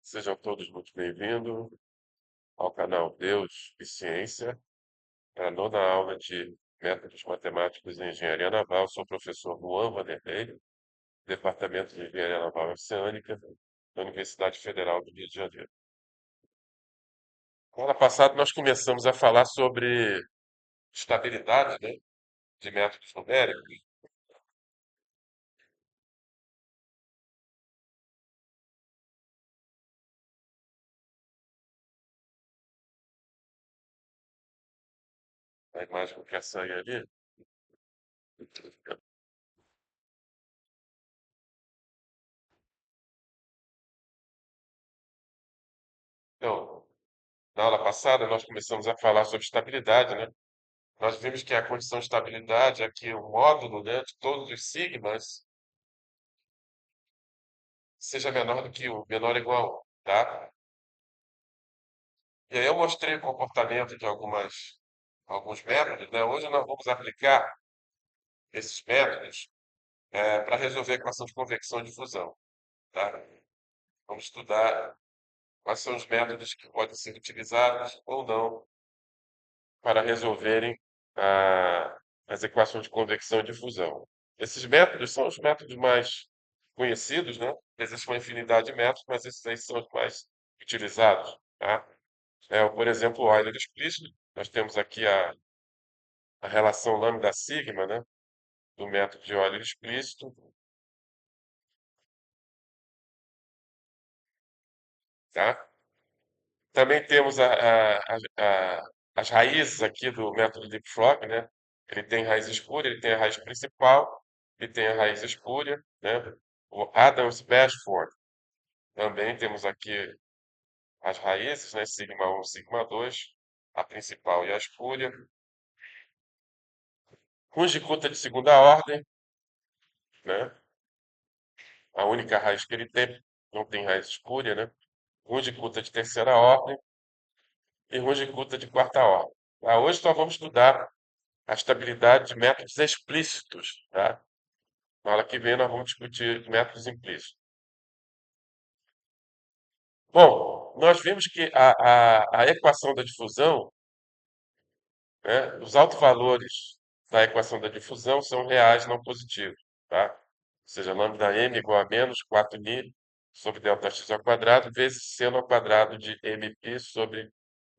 Sejam todos muito bem-vindos ao canal Deus e Ciência, a nona aula de Métodos Matemáticos em Engenharia Naval. Sou o professor Luan Vanderlei, Departamento de Engenharia Naval e Oceânica, da Universidade Federal do Rio de Janeiro. Na aula passada, nós começamos a falar sobre estabilidade, né, de métodos numéricos. A imagem que sair ali. Então, na aula passada, nós começamos a falar sobre estabilidade, né? Nós vimos que a condição de estabilidade é que o módulo, né, de todos os sigmas seja menor do que 1, menor ou igual a 1, tá? E aí eu mostrei o comportamento de alguns métodos, né? Hoje nós vamos aplicar esses métodos para resolver a equação de convecção e difusão, tá? Vamos estudar quais são os métodos que podem ser utilizados ou não para resolverem a- as equações de convecção e difusão. Esses métodos são os métodos mais conhecidos, né? Existe uma infinidade de métodos, mas esses aí são os mais utilizados, tá? Por exemplo, o Euler explícito. Nós temos aqui a relação lambda sigma, né? Do método de Euler explícito, tá? Também temos as raízes aqui do método Leapfrog, né? Ele tem raiz espúria, ele tem a raiz principal e tem a raiz espúria, né? O Adams-Bashforth também temos aqui as raízes, né? Sigma 1, sigma 2, a principal e a espúria. Runge-Kutta de segunda ordem, né? A única raiz que ele tem, não tem raiz espúria, né? Runge-Kutta de terceira ordem e Runge-Kutta de quarta ordem. Hoje nós vamos estudar a estabilidade de métodos explícitos, tá? Na aula que vem nós vamos discutir métodos implícitos. Bom, nós vimos que a equação da difusão, né, os autovalores da equação da difusão são reais não positivos, tá? Ou seja, lambda m igual a menos 4π sobre Δx ao quadrado vezes seno ao quadrado de mπ sobre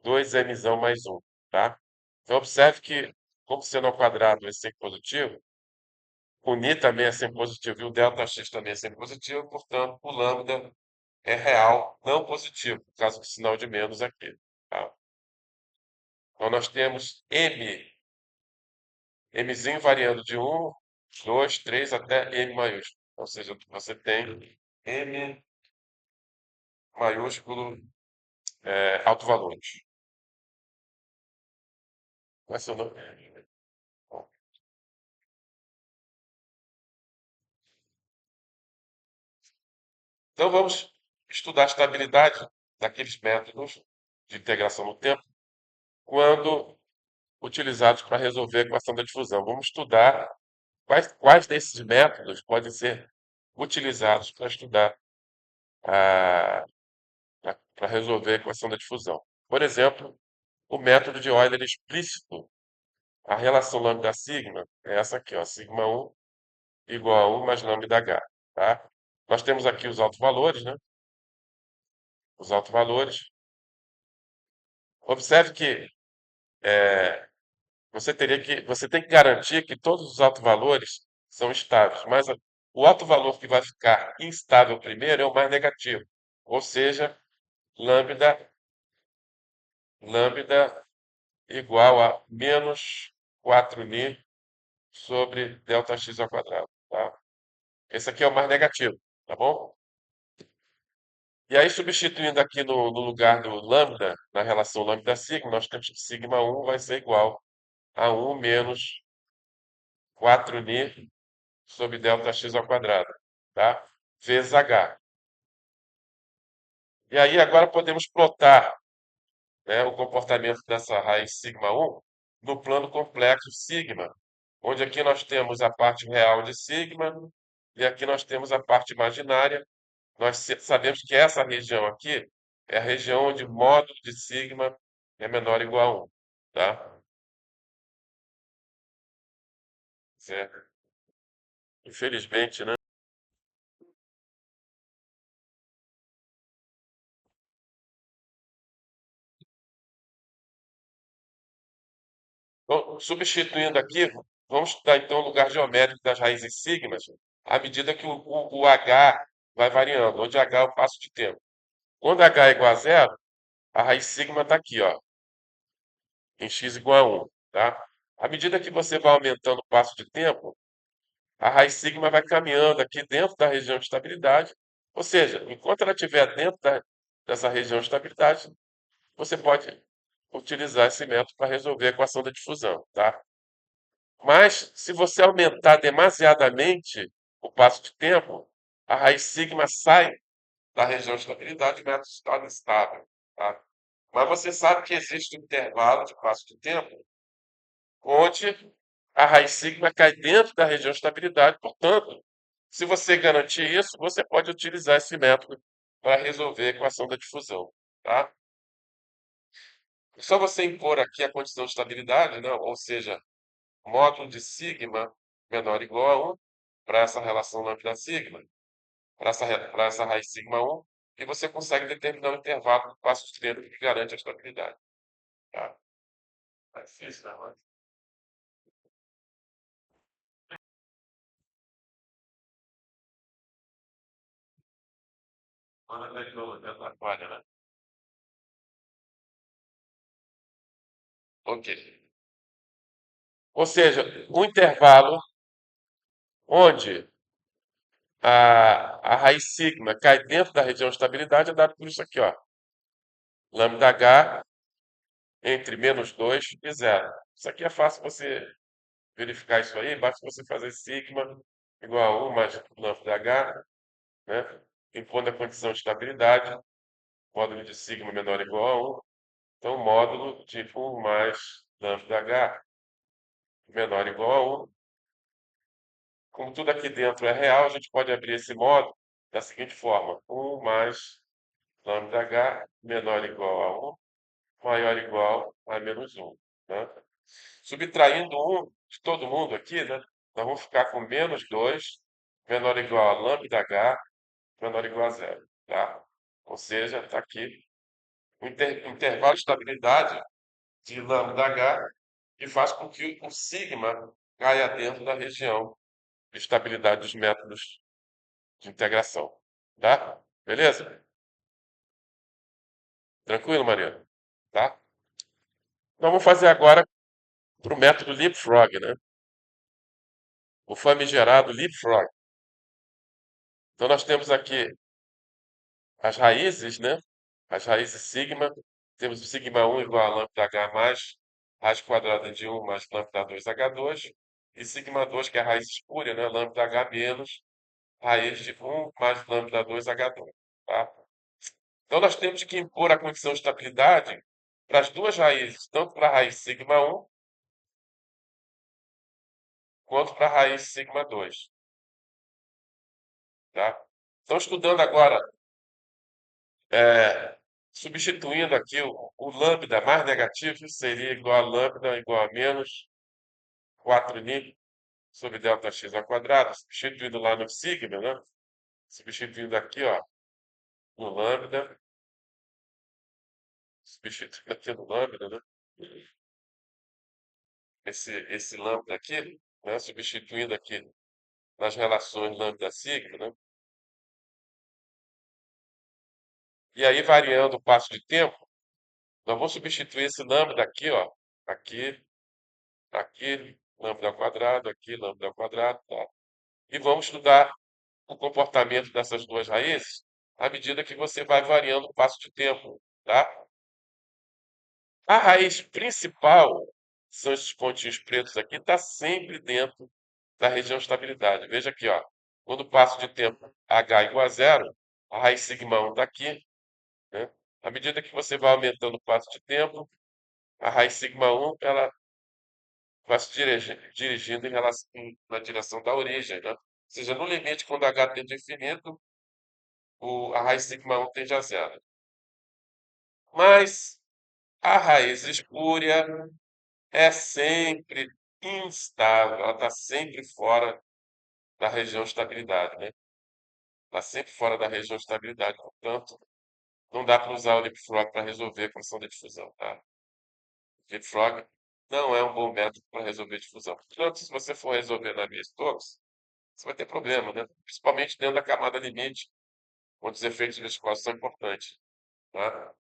2m mais 1, tá? Então, observe que, como seno ao quadrado é sempre positivo, o ni também é sempre positivo e o Δx também é sempre positivo, portanto, o lambda é real não positivo, por causa do sinal de menos aqui, tá? Então, nós temos mzinho variando de 1, 2, 3 até m maiúsculo. Ou seja, você tem m maiúsculo autovalores. Qual é seu nome? Bom, então, vamos estudar a estabilidade daqueles métodos de integração no tempo quando utilizados para resolver a equação da difusão. Vamos estudar quais desses métodos podem ser utilizados para estudar para resolver a equação da difusão. Por exemplo, o método de Euler explícito. A relação lambda sigma é essa aqui, ó, sigma 1 igual a 1 mais lambda h, tá? Nós temos aqui os autovalores, né? Os autovalores. Observe que você tem que garantir que todos os autovalores são estáveis, mas o autovalor que vai ficar instável primeiro é o mais negativo, ou seja, lambda, lambda igual a menos 4π sobre Δx ao quadrado, tá? Esse aqui é o mais negativo, tá bom? E aí, substituindo aqui no lugar do lambda, na relação lambda sigma, nós temos que sigma 1 vai ser igual a 1 menos 4π sobre Δx ao quadrado, tá? Vezes h. E aí, agora podemos plotar, né, o comportamento dessa raiz sigma 1 no plano complexo sigma, onde aqui nós temos a parte real de sigma e aqui nós temos a parte imaginária, nós sabemos que essa região aqui é a região onde o módulo de sigma é menor ou igual a 1, tá? Certo? Infelizmente, né? Bom, substituindo aqui, vamos estudar então o lugar geométrico das raízes sigmas à medida que o h vai variando, onde h é o passo de tempo. Quando h é igual a zero, a raiz sigma está aqui, ó, em x igual a 1, tá? À medida que você vai aumentando o passo de tempo, a raiz sigma vai caminhando aqui dentro da região de estabilidade, ou seja, enquanto ela estiver dentro dessa região de estabilidade, você pode utilizar esse método para resolver a equação da difusão, tá? Mas, se você aumentar demasiadamente o passo de tempo, a raiz sigma sai da região de estabilidade e o método se torna estável, tá? Mas você sabe que existe um intervalo de passo de tempo onde a raiz sigma cai dentro da região de estabilidade. Portanto, se você garantir isso, você pode utilizar esse método para resolver a equação da difusão, tá? É só você impor aqui a condição de estabilidade, né? Ou seja, módulo de sigma menor ou igual a 1 para essa relação lambda sigma, para essa raiz sigma 1, e você consegue determinar o intervalo de passo de tempo que garante a estabilidade, tá? É difícil, né? Mas a tecnologia atrapalha, né? Ok. Ou seja, o intervalo onde a raiz sigma cai dentro da região de estabilidade é dado por isso aqui, ó. Lambda h entre menos 2 e zero. Isso aqui é fácil você verificar isso aí, basta você fazer sigma igual a 1 mais lambda h, né? Impondo a condição de estabilidade, módulo de sigma menor ou igual a 1, então módulo de 1 mais lambda h menor ou igual a 1. Como tudo aqui dentro é real, a gente pode abrir esse módulo da seguinte forma: 1 mais lambda h menor ou igual a 1, maior ou igual a menos 1. Né? Subtraindo 1 de todo mundo aqui, né? Nós vamos ficar com menos 2 menor ou igual a lambda h menor ou igual a zero. Tá? Ou seja, está aqui o intervalo de estabilidade de lambda h que faz com que o sigma caia dentro da região de estabilidade dos métodos de integração. Tá? Beleza? Tranquilo, Mariana? Tá? Então, vamos fazer agora para o método Leapfrog, né? O famigerado Leapfrog. Então, nós temos aqui as raízes, né? As raízes sigma. Temos o sigma 1 igual a lambda h mais raiz quadrada de 1 mais lambda 2 h2. E sigma 2, que é a raiz espúria, né? Lambda h menos raiz de 1 mais lambda 2 h2. Tá? Então, nós temos que impor a condição de estabilidade para as duas raízes, tanto para a raiz sigma 1 quanto para a raiz sigma 2. Tá? Então, estudando agora, substituindo aqui o lambda mais negativo, seria igual a lambda igual a menos 4 π sobre delta x ao quadrado, substituindo lá no sigma, né? Substituindo aqui, ó, no lambda, substituindo aqui no lambda, né? Esse lambda aqui, né? Substituindo aqui nas relações lambda-sigma, né? E aí, variando o passo de tempo, nós vamos substituir esse lambda aqui, ó, aqui, aqui, lambda ao quadrado, aqui, lambda ao quadrado, tá? E vamos estudar o comportamento dessas duas raízes à medida que você vai variando o passo de tempo, tá? A raiz principal, são esses pontinhos pretos aqui, está sempre dentro da região de estabilidade. Veja aqui, ó, quando o passo de tempo h igual a zero, a raiz sigma 1 está aqui, né? À medida que você vai aumentando o passo de tempo, a raiz sigma 1 ela vai se dirigindo na direção da origem, né? Ou seja, no limite, quando h tende a infinito, a raiz sigma 1 tende a zero. Mas a raiz espúria é sempre instável, ela está sempre fora da região de estabilidade, né? Está sempre fora da região de estabilidade, portanto, não dá para usar o leapfrog para resolver a equação da difusão, tá? Leapfrog não é um bom método para resolver difusão. Portanto, se você for resolver Navier-Stokes, você vai ter problema, né? Principalmente dentro da camada limite, onde os efeitos viscosos são importantes, tá?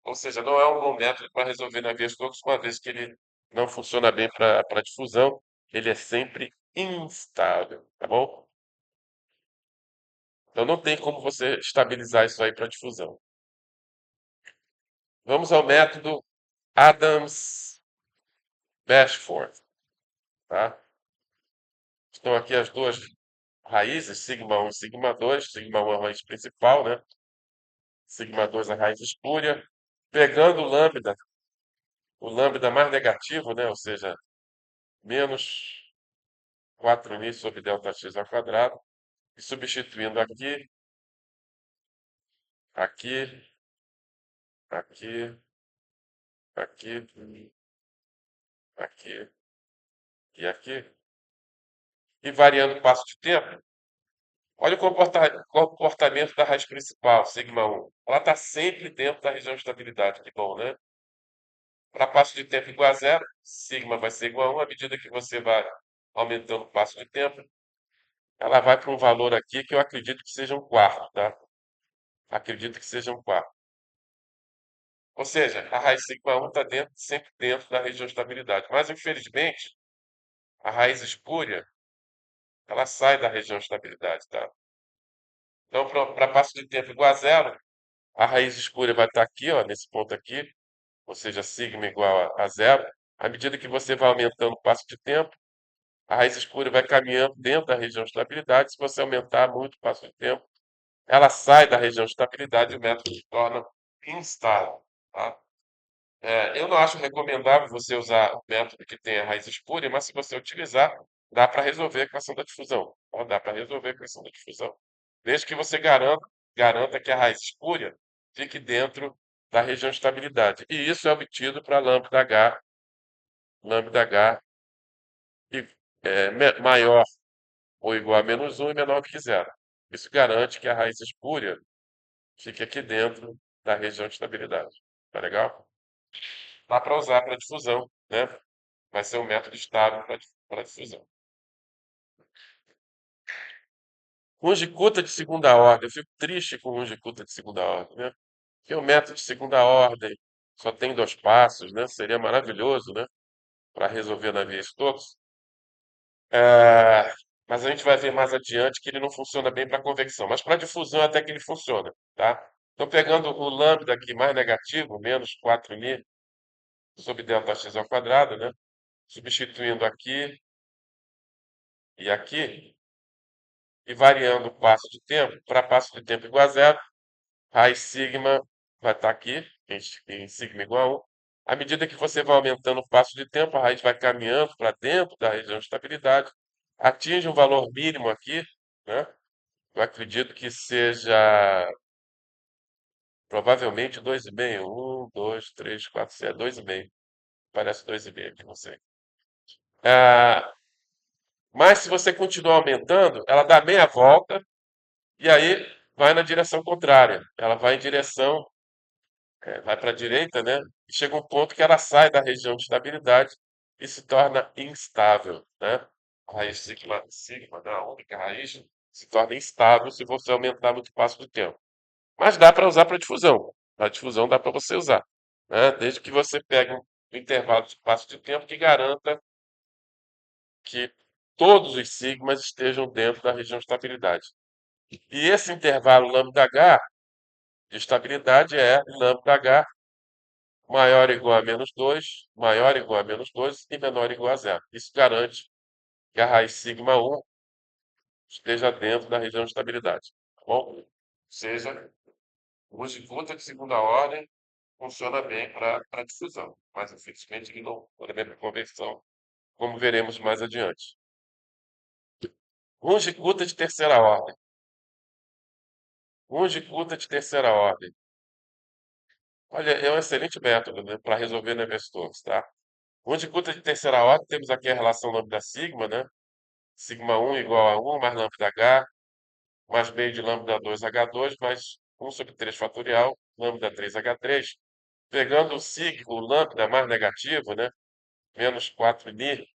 Ou seja, não é um bom método para resolver Navier-Stokes, uma vez que ele não funciona bem para difusão, ele é sempre instável, tá bom? Então não tem como você estabilizar isso aí para difusão. Vamos ao método Adams-Bashforth, tá? Estão aqui as duas raízes, sigma 1 e sigma 2. Sigma 1 é a raiz principal, né? Sigma 2 é a raiz espúria. Pegando o lambda mais negativo, né? Ou seja, menos 4 pi sobre delta x ao quadrado. E substituindo aqui, aqui, aqui, aqui, aqui e aqui. E variando o passo de tempo, olha o comportamento da raiz principal, sigma 1. Ela está sempre dentro da região de estabilidade. Que bom, né? Para passo de tempo igual a zero, sigma vai ser igual a 1. À medida que você vai aumentando o passo de tempo, ela vai para um valor aqui que eu acredito que seja um quarto, tá? Acredito que seja um quarto. Ou seja, a raiz sigma 1 está sempre dentro da região de estabilidade. Mas, infelizmente, a raiz espúria, ela sai da região de estabilidade, tá? Então, para passo de tempo igual a zero, a raiz espúria vai estar aqui, ó, nesse ponto aqui, ou seja, sigma igual a zero. À medida que você vai aumentando o passo de tempo, a raiz espúria vai caminhando dentro da região de estabilidade. Se você aumentar muito o passo de tempo, ela sai da região de estabilidade e o método se torna instável, tá? Eu não acho recomendável você usar o método que tem a raiz espúria, mas se você utilizar, dá para resolver a equação da difusão. Ó, dá para resolver a equação da difusão. Desde que você garanta que a raiz espúria fique dentro da região de estabilidade. E isso é obtido para lambda H e, maior ou igual a menos 1 e menor que zero. Isso garante que a raiz espúria fique aqui dentro da região de estabilidade. Tá legal? Dá para usar para difusão, né? Vai ser um método estável para difusão. Runge-Kutta de segunda ordem. Eu fico triste com Runge-Kutta de segunda ordem, né? Porque o método de segunda ordem só tem 2 passos, né? Seria maravilhoso, né? Para resolver Navier-Stokes. Mas a gente vai ver mais adiante que ele não funciona bem para convecção. Mas para difusão até que ele funciona, tá? Então, pegando o lambda aqui mais negativo, menos 4 sobre delta x ao quadrado, né? Substituindo aqui e aqui, e variando o passo de tempo, para passo de tempo igual a zero, raiz sigma vai estar aqui, em sigma igual a 1. À medida que você vai aumentando o passo de tempo, a raiz vai caminhando para dentro da região de estabilidade, atinge um valor mínimo aqui, né? Eu acredito que seja provavelmente 2,5. 1, 2, 3, 4, 6, 2,5. Parece 2,5 aqui, não sei. Ah, mas se você continuar aumentando, ela dá meia volta e aí vai na direção contrária. Ela vai em direção, vai para a direita, né? E chega um ponto que ela sai da região de estabilidade e se torna instável, né? A raiz sigma da única raiz se torna instável se você aumentar muito o passo do tempo. Mas dá para usar para difusão. Para difusão dá para você usar, né? Desde que você pegue um intervalo de passo de tempo que garanta que todos os sigmas estejam dentro da região de estabilidade. E esse intervalo lambda-h de estabilidade é lambda-h maior ou igual a menos 2, maior ou igual a menos 2 e menor ou igual a zero. Isso garante que a raiz sigma 1 esteja dentro da região de estabilidade. Tá bom? Ou seja, o disputa de segunda ordem funciona bem para difusão, mas infelizmente ele não funciona bem para conversão, como veremos mais adiante. Runge-Kutta de terceira ordem. Um de conta de terceira ordem. Olha, é um excelente método, né, para resolver Navier-Stokes, tá? Um de conta de terceira ordem, temos aqui a relação lambda sigma, né? Sigma 1 igual a 1 mais lambda h, mais meio de lambda 2 h2, mais 1 sobre 3 fatorial, lambda 3 h3. Pegando o sigma, o lambda mais negativo, né? Menos 4 ni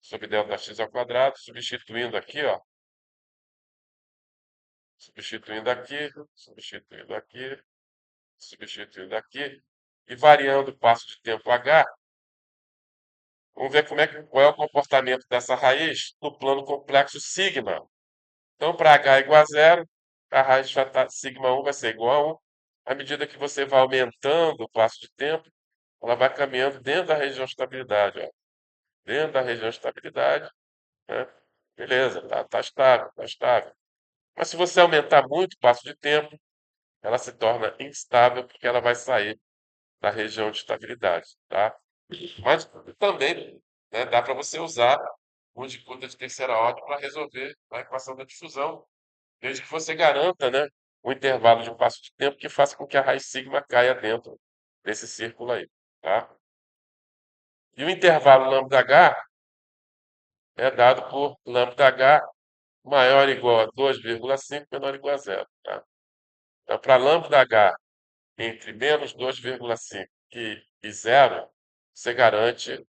sobre delta x ao quadrado, substituindo aqui, ó. Substituindo aqui, substituindo aqui, substituindo aqui. E variando o passo de tempo h, vamos ver qual é o comportamento dessa raiz no plano complexo sigma. Então, para h igual a zero, a raiz sigma 1 vai ser igual a 1. À medida que você vai aumentando o passo de tempo, ela vai caminhando dentro da região de estabilidade. Ó. Dentro da região de estabilidade, né? Beleza, tá estável, tá estável. Mas se você aumentar muito o passo de tempo, ela se torna instável porque ela vai sair da região de estabilidade, tá? Mas também, né, dá para você usar o de conta de terceira ordem para resolver a equação da difusão, desde que você garanta, né, um intervalo de passo de tempo que faça com que a raiz sigma caia dentro desse círculo aí, tá? E o intervalo lambda h é dado por lambda h maior ou igual a 2,5, menor ou igual a zero, tá? Então, para lambda h entre menos 2,5 e zero, você garante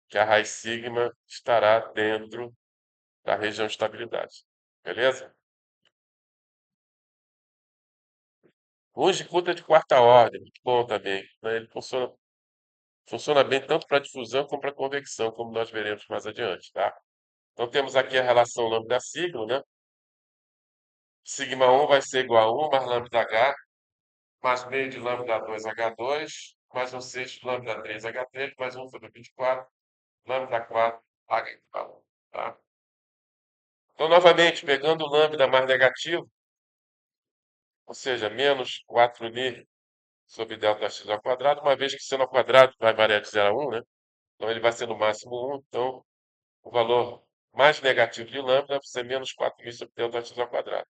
que a raiz sigma estará dentro da região de estabilidade. Beleza? Luz de conta de quarta ordem, muito bom também, né? Ele funciona bem tanto para difusão como para convecção, como nós veremos mais adiante, tá? Então temos aqui a relação lambda sigma, né? Sigma 1 vai ser igual a 1 mais lambda h, mais meio de lambda 2 h2, mais um sexto de lambda 3 h3, mais 1 sobre 24, lambda 4 h, tá? Então, novamente, pegando o lambda mais negativo, ou seja, menos 4 sobre delta x ao quadrado, uma vez que seno ao quadrado vai variar de 0 a 1, né? Então ele vai ser no máximo 1, então o valor mais negativo de lambda vai ser menos 4.000 sobre delta x ao quadrado.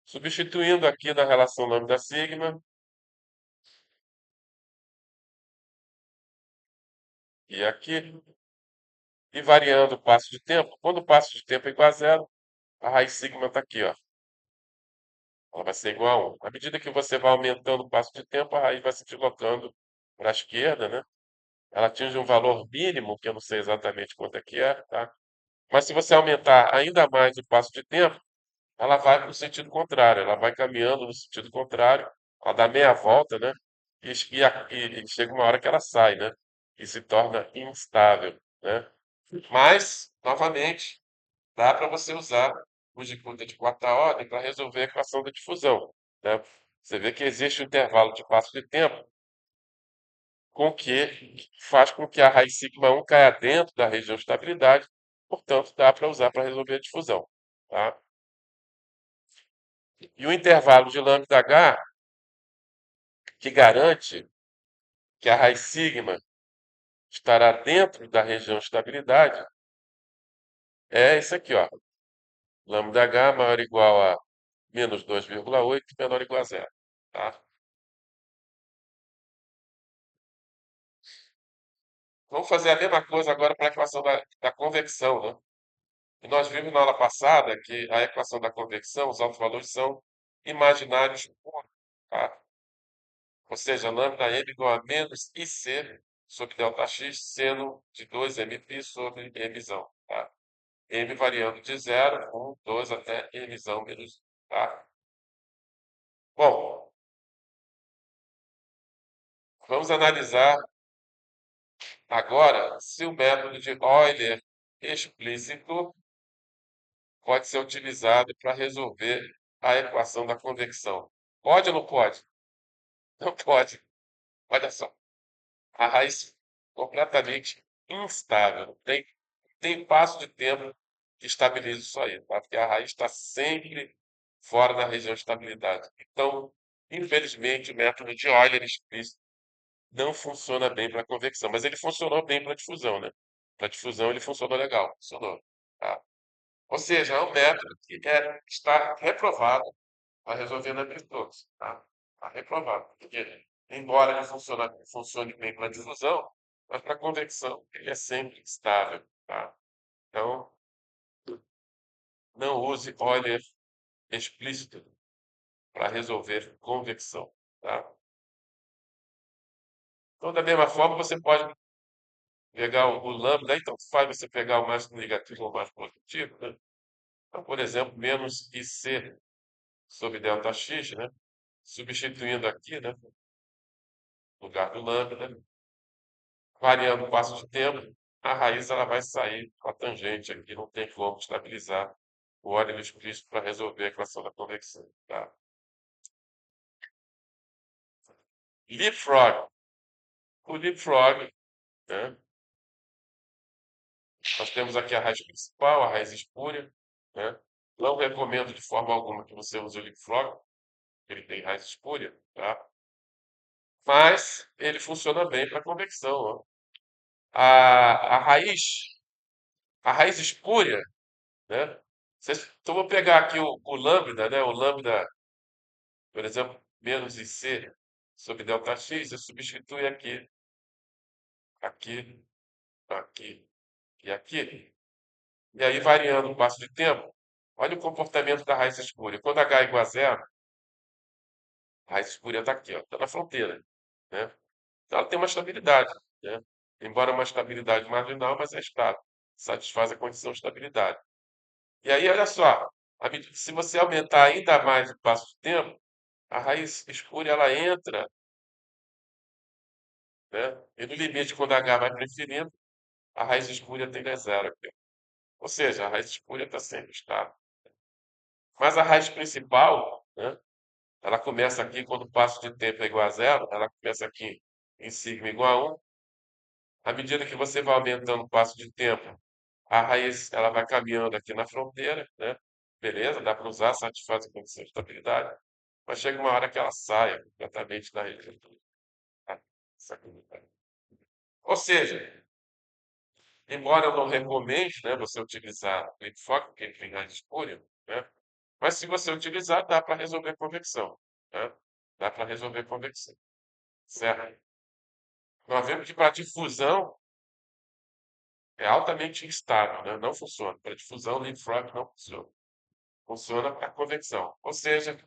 Substituindo aqui na relação lambda sigma, e aqui, e variando o passo de tempo, quando o passo de tempo é igual a zero, a raiz sigma está aqui, ó. Ela vai ser igual a 1. À medida que você vai aumentando o passo de tempo, a raiz vai se deslocando para a esquerda, né? Ela atinge um valor mínimo, que eu não sei exatamente quanto é que é, tá? Mas se você aumentar ainda mais o passo de tempo, ela vai para o sentido contrário, ela vai caminhando no sentido contrário, ela dá meia volta, né? E chega uma hora que ela sai, né? E se torna instável, né? Mas, novamente, dá para você usar o de conta de quarta ordem para resolver a equação da difusão, né? Você vê que existe um intervalo de passo de tempo com que faz com que a raiz sigma 1 caia dentro da região de estabilidade, portanto, dá para usar para resolver a difusão, tá? E o intervalo de lambda h, que garante que a raiz sigma estará dentro da região de estabilidade, é esse aqui, ó. Lambda h maior ou igual a menos 2,8, menor ou igual a zero, tá? Vamos fazer a mesma coisa agora para a equação da convecção, né? E nós vimos na aula passada que a equação da convecção, os altos valores são imaginários puros, tá? Ou seja, lambda m igual a menos IC sobre delta x, seno de 2mπ sobre mzão, tá? M variando de 0, 1, 2 até mzão menos 1, tá? Bom, vamos analisar agora se o método de Euler explícito pode ser utilizado para resolver a equação da convecção. Pode ou não pode? Não pode. Olha só, a raiz completamente instável. Tem passo de tempo que estabiliza isso aí, tá? Porque a raiz está sempre fora da região de estabilidade. Então, infelizmente, o método de Euler explícito não funciona bem para convecção, mas ele funcionou bem para difusão, né? Para difusão ele funcionou legal, funcionou, tá? Ou seja, é um método que está reprovado para resolver Navier-Stokes, tá? Está reprovado. Porque, embora ele funcione bem para difusão, mas para convecção ele é sempre instável, tá? Então, não use Euler explícito para resolver convecção, tá? Então, da mesma forma, você pode pegar o lambda, então faz você pegar o mais negativo ou o mais positivo, né? Então, por exemplo, menos IC sobre delta X, né? Substituindo aqui, né? No lugar do lambda, variando o passo de tempo, a raiz ela vai sair com a tangente aqui, não tem como estabilizar o óleo explícito para resolver a equação da convecção, tá? Leapfrog. O leapfrog, né? Nós temos aqui a raiz principal, a raiz espúria, né? Não recomendo de forma alguma que você use o leapfrog, ele tem raiz espúria, tá? Mas ele funciona bem para convecção, ó. A raiz espúria, né? Então, vou pegar aqui o lambda, né? O lambda, por exemplo, menos IC sobre delta X, eu substitui aqui, aqui, aqui e aqui. E aí, variando o passo de tempo, olha o comportamento da raiz espúria. Quando H é igual a zero, a raiz espúria está aqui, está na fronteira, né? Então, ela tem uma estabilidade, né? Embora uma estabilidade marginal, mas é estável. Satisfaz a condição de estabilidade. E aí, olha só, se você aumentar ainda mais o passo de tempo, a raiz espúria ela entra, né? E no limite, quando H vai preferindo, a raiz espúria tende a zero aqui. Ou seja, a raiz espúria está sempre estável. Mas a raiz principal, né? Ela começa aqui quando o passo de tempo é igual a zero, ela começa aqui em sigma igual a 1. À medida que você vai aumentando o passo de tempo, a raiz ela vai caminhando aqui na fronteira, né? Beleza, dá para usar, satisfaz a condição de estabilidade, mas chega uma hora que ela saia completamente da região. Tá? Ou seja, embora eu não recomende, né, você utilizar o enfoque, porque ele tem raiz espúria, né? Mas se você utilizar, dá para resolver convecção, né? Dá para resolver convecção, certo? Nós vemos que para difusão é altamente instável, né? Não funciona. Para difusão, o leapfrog não funciona. Funciona para convecção. Ou seja,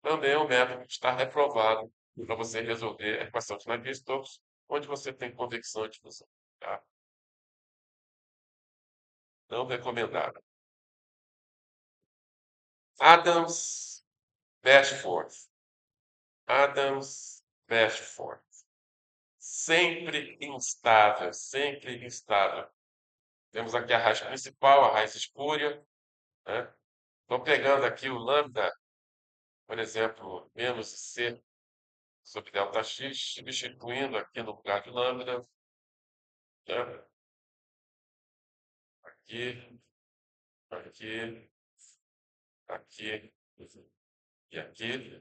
também é um método que está reprovado para você resolver a equação de Navier-Stokes, onde você tem convecção e difusão. Tá? Não recomendado. Adams-Bashforth. Adams-Bashforth. Sempre instável, sempre instável. Temos aqui a raiz principal, a raiz espúria, né? Estou pegando aqui o lambda, por exemplo, menos C sobre delta X, substituindo aqui no lugar de lambda, né? Aqui, aqui, aqui e aqui.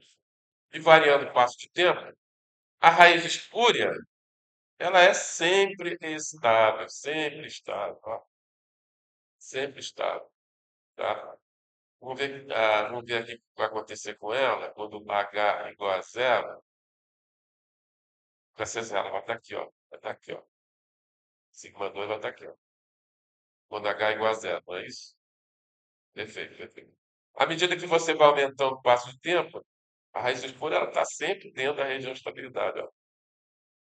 E variando o passo de tempo, a raiz espúria, ela é sempre estável, ó, sempre estável, tá? Vamos ver aqui o que vai acontecer com ela quando H é igual a zero. Essa zero vai estar aqui, ó. Vai estar aqui, ó. Sigma 2 vai estar aqui, ó. Quando H é igual a zero, não é isso? Perfeito, perfeito. À medida que você vai aumentando o passo de tempo, a raiz espúria ela está sempre dentro da região de estabilidade, ó.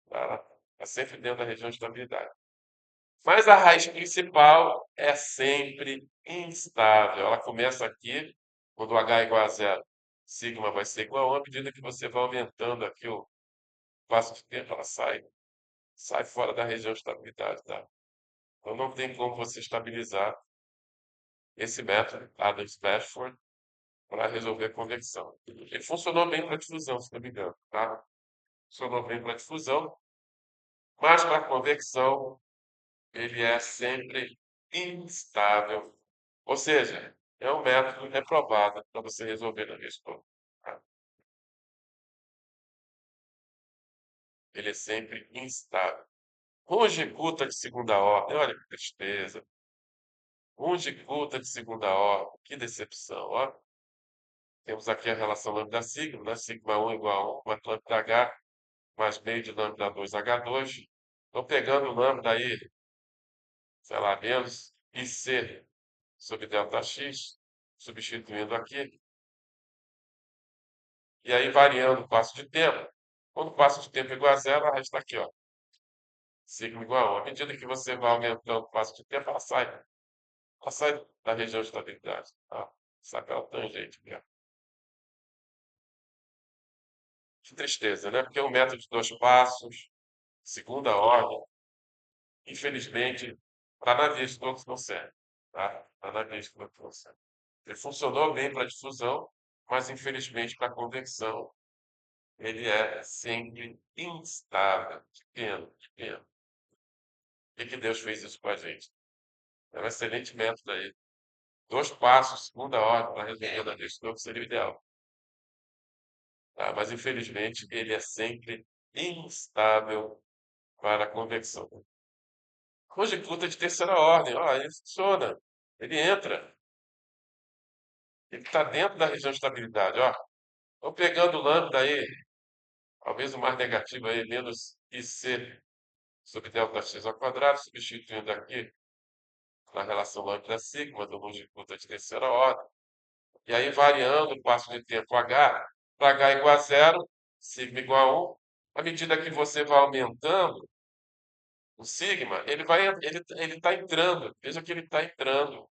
Ela está sempre dentro da região de estabilidade. Mas a raiz principal é sempre instável. Ela começa aqui, quando o H é igual a zero, sigma vai ser igual a 1. À medida que você vai aumentando aqui o passo de tempo, ela sai fora da região de estabilidade, tá? Então não tem como você estabilizar esse método, Adams-Bashforth, para resolver a convecção. Ele funcionou bem para difusão, se não me engano, tá? Funcionou bem para difusão, mas para convecção ele é sempre instável. Ou seja, é um método reprovado para você resolver na questão. Tá? Ele é sempre instável. Conjectura de segunda ordem, olha que tristeza. Conjectura de segunda ordem, que decepção, ó. temos aqui a relação lambda sigma, né? Sigma 1 igual a 1, mais lambda H, mais meio de lambda 2 H2. Estou pegando o lambda aí, sei lá, menos IC sobre delta X, substituindo aqui, e aí variando o passo de tempo. Quando o passo de tempo é igual a zero, a raiz está aqui, ó, sigma igual a 1. À medida que você vai aumentando o passo de tempo, ela sai da região de estabilidade, tá? Sai pela tangente mesmo. Que tristeza, né? Porque o método de dois passos, segunda ordem, infelizmente, para navios não serve, tá? Para navios não serve. Ele funcionou bem para difusão, mas infelizmente para convecção ele é sempre instável. Que pena, que pena. Por que Deus fez isso com a gente? É um excelente método aí. Dois passos, segunda ordem, para resolver a questão que seria o ideal. Tá? Mas infelizmente ele é sempre instável para a convecção. Conjectura de terceira ordem, ó, ele funciona, ele entra, ele está dentro da região de estabilidade. Ó, estou pegando o lambda aí, talvez o mais negativo aí, menos IC sobre delta x ao quadrado, substituindo aqui na relação lambda sigma do longitude de terceira ordem. E aí variando o passo de tempo h, para h igual a zero, sigma igual a 1. À medida que você vai aumentando o sigma, ele está entrando. Veja que ele está entrando.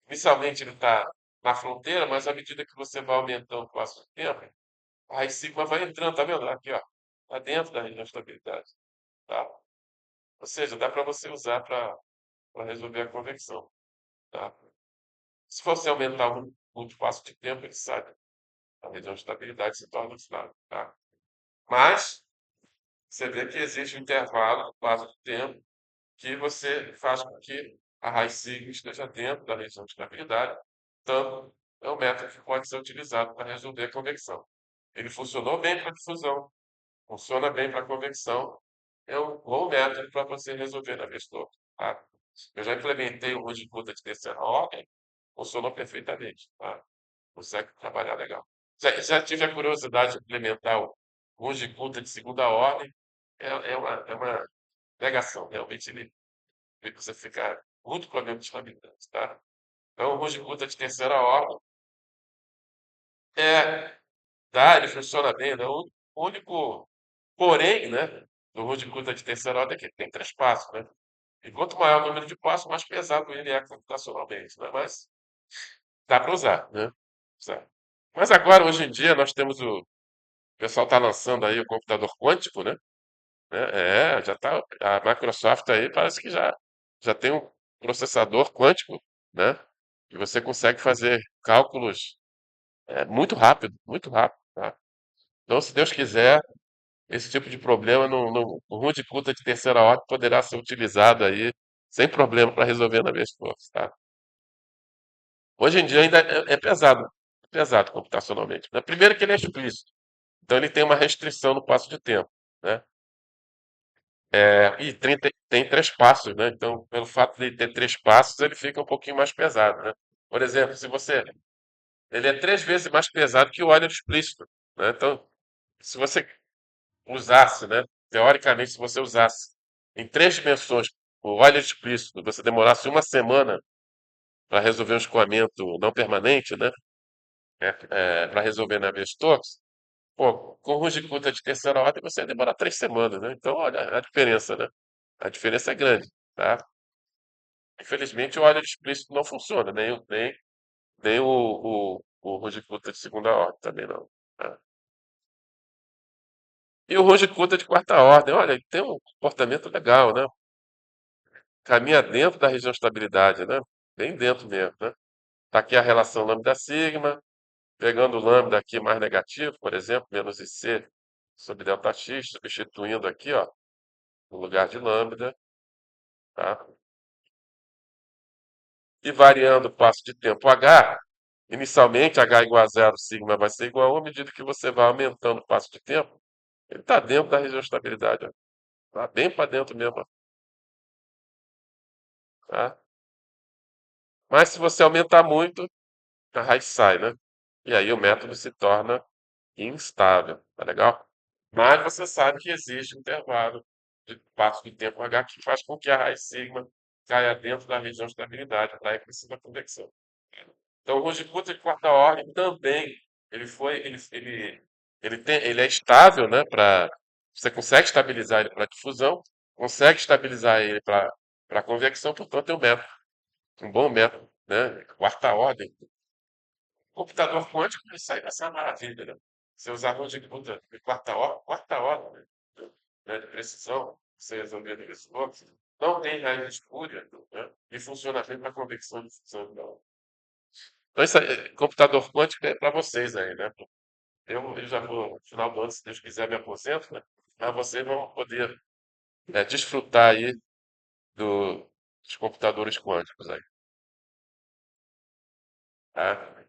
Inicialmente ele está na fronteira, mas à medida que você vai aumentando o passo de tempo, a sigma vai entrando, tá vendo? Aqui, ó, está dentro da região de estabilidade, tá? Ou seja, dá para você usar para resolver a convecção, tá? Se você aumentar muito passo de tempo, ele sai da região de estabilidade e se torna estável, tá? Mas você vê que existe um intervalo do passo de tempo que você faz com que a raiz sigma esteja dentro da região de estabilidade. Então, é um método que pode ser utilizado para resolver a convecção. Ele funcionou bem para difusão, funciona bem para convecção, é um bom método para você resolver na vez toda. Tá? Eu já implementei o disputa de terceira ordem, funcionou perfeitamente. Tá? Consegue trabalhar legal. Já tive a curiosidade de implementar o Conjunta de segunda ordem, é uma negação, realmente ele você fica muito problema de estabilidade, tá? Então, o Conjunta de terceira ordem ele funciona bem, né? O único porém, né, do Conjunta de terceira ordem é que ele tem três passos, né? E quanto maior o número de passos, mais pesado ele é computacionalmente, né? Mas dá para usar, né? Usar. Mas agora, hoje em dia, nós temos o pessoal está lançando aí o computador quântico, né? Já tá, a Microsoft aí parece que já tem um processador quântico, né? E você consegue fazer cálculos muito rápido, tá? Então, se Deus quiser, esse tipo de problema no ruim de conta de terceira ordem poderá ser utilizado aí sem problema para resolver na vez toda, tá? Hoje em dia ainda é pesado computacionalmente, né? Primeiro que ele é explícito, então ele tem uma restrição no passo de tempo, né? E tem três passos, né? Então, pelo fato de ele ter três passos, ele fica um pouquinho mais pesado, né? Por exemplo, ele é três vezes mais pesado que o óleo explícito, né? Então, se você usasse, né? Teoricamente, se você usasse em três dimensões o óleo explícito, você demorasse uma semana para resolver um escoamento não permanente, né? Para resolver Navier-Stokes, pô, com o Rudicuta de terceira ordem você ia demorar 3 semanas, né? Então, olha a diferença, né? A diferença é grande, tá? Infelizmente, o óleo explícito não funciona, nem o Rudicuta de segunda ordem também não, tá? E o Rudicuta de quarta ordem, olha, ele tem um comportamento legal, né? Caminha dentro da região de estabilidade, né? Bem dentro mesmo, né? Tá aqui a relação lambda sigma, pegando o lambda aqui mais negativo, por exemplo, menos IC sobre delta x, substituindo aqui, ó, no lugar de lambda, tá? E variando o passo de tempo h, inicialmente h igual a zero, sigma vai ser igual a 1, à medida que você vai aumentando o passo de tempo, ele está dentro da região de estabilidade, ó. Tá bem para dentro mesmo, ó, tá? Mas se você aumentar muito, a raiz sai, né? e aí o método se torna instável, tá legal? Mas você sabe que existe um intervalo de passo de tempo h que faz com que a raiz sigma caia dentro da região de estabilidade, daí precisa da convecção. Então, o Rojikuta de quarta ordem também, ele é estável, né? Você consegue estabilizar ele para difusão, consegue estabilizar ele para convecção, portanto, é um bom método, né? Quarta ordem. O computador quântico, isso aí vai ser uma maravilha, né? Você usar Rojikuta de quarta ordem, né? De precisão, você resolver aqueles blocos, não tem raiz espúria, né? E funciona bem para convecção e difusão. Então, computador quântico é para vocês aí, né? Eu já vou, no final do ano, se Deus quiser, me aposento, né? Mas vocês vão poder desfrutar aí dos computadores quânticos aí, tá?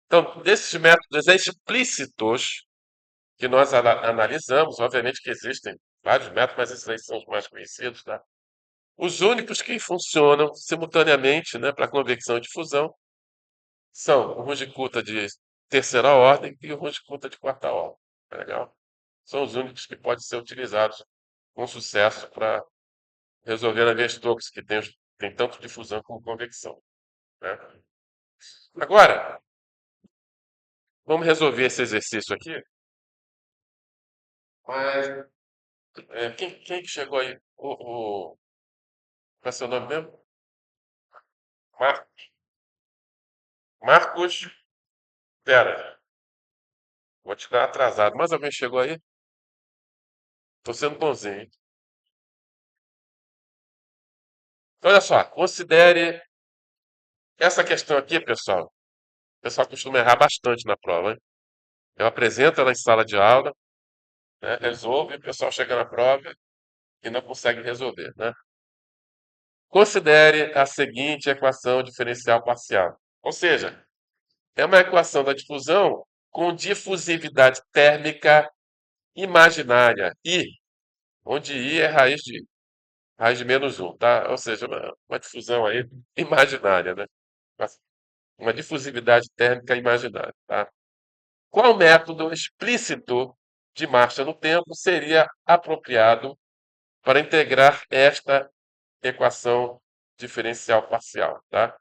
Então, desses métodos explícitos que nós analisamos, obviamente que existem vários métodos, mas esses aí são os mais conhecidos, tá? Os únicos que funcionam simultaneamente, né, para convecção e difusão são o Rudicuta de terceira ordem e o Rudicuta de quarta ordem. Tá legal? São os únicos que podem ser utilizados com sucesso para resolver Navier-Stokes, que tem tanto difusão como convecção. Né? Agora, vamos resolver esse exercício aqui. Mas, quem que chegou aí? Qual é seu nome mesmo? Mar- Marcos. Pera, vou te dar atrasado. Mais alguém chegou aí? Tô sendo bonzinho, hein? Então, olha só, considere essa questão aqui, pessoal. O pessoal costuma errar bastante na prova, hein? Eu apresento ela em sala de aula, né, resolve, e o pessoal chega na prova e não consegue resolver, né? Considere a seguinte equação diferencial parcial. Ou seja, é uma equação da difusão com difusividade térmica imaginária. I, onde I é raiz de menos um, tá? Ou seja, uma difusão aí imaginária, né? Uma difusividade térmica imaginária, tá? Qual método explícito de marcha no tempo seria apropriado para integrar esta equação diferencial parcial, tá?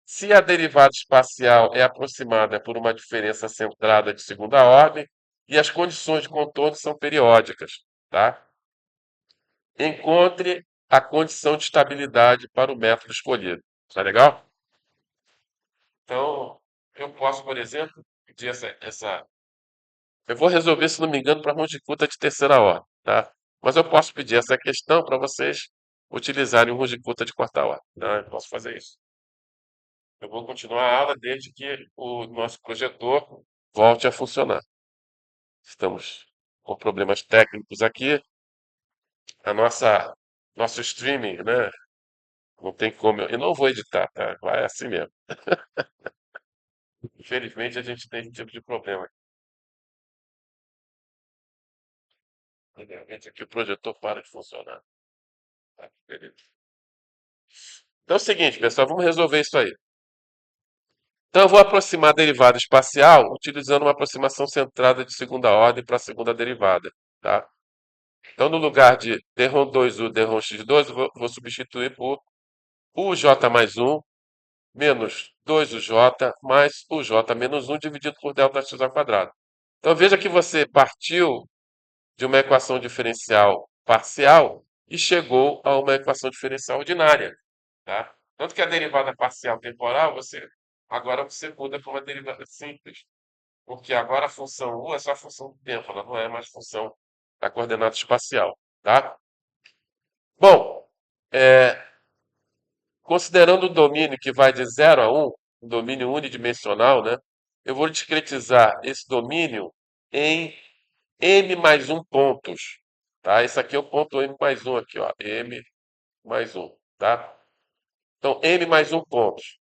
Se a derivada espacial é aproximada por uma diferença centrada de segunda ordem e as condições de contorno são periódicas, tá? Encontre a condição de estabilidade para o método escolhido. Tá legal? Então, eu posso, por exemplo, pedir eu vou resolver, se não me engano, para Rundicuta de terceira ordem, tá? Mas eu posso pedir essa questão para vocês utilizarem o Rundicuta de quarta ordem, tá? Eu posso fazer isso. Eu vou continuar a aula desde que o nosso projetor volte a funcionar. Estamos com problemas técnicos aqui. Nosso streaming, né? Não tem como. Eu não vou editar, tá? Vai assim mesmo. Infelizmente, a gente tem esse tipo de problema. De repente, aqui o projetor para de funcionar. Tá? Beleza. Então é o seguinte, pessoal, vamos resolver isso aí. Então, eu vou aproximar a derivada espacial utilizando uma aproximação centrada de segunda ordem para a segunda derivada, tá? Então, no lugar de Derrom 2U, Derrom x2, vou substituir por uj mais 1 menos 2uj mais uj menos 1 dividido por Δx ao quadrado. Então, veja que você partiu de uma equação diferencial parcial e chegou a uma equação diferencial ordinária, tá? Tanto que a derivada parcial temporal, agora você muda para uma derivada simples, porque agora a função u é só a função do tempo, ela não é mais função da coordenada espacial, tá? Bom, é, considerando o domínio que vai de 0 a 1, um domínio unidimensional, né? Eu vou discretizar esse domínio em m mais um pontos, tá? Esse aqui é o ponto m mais um aqui, ó, m mais um, tá? Então, m mais um pontos.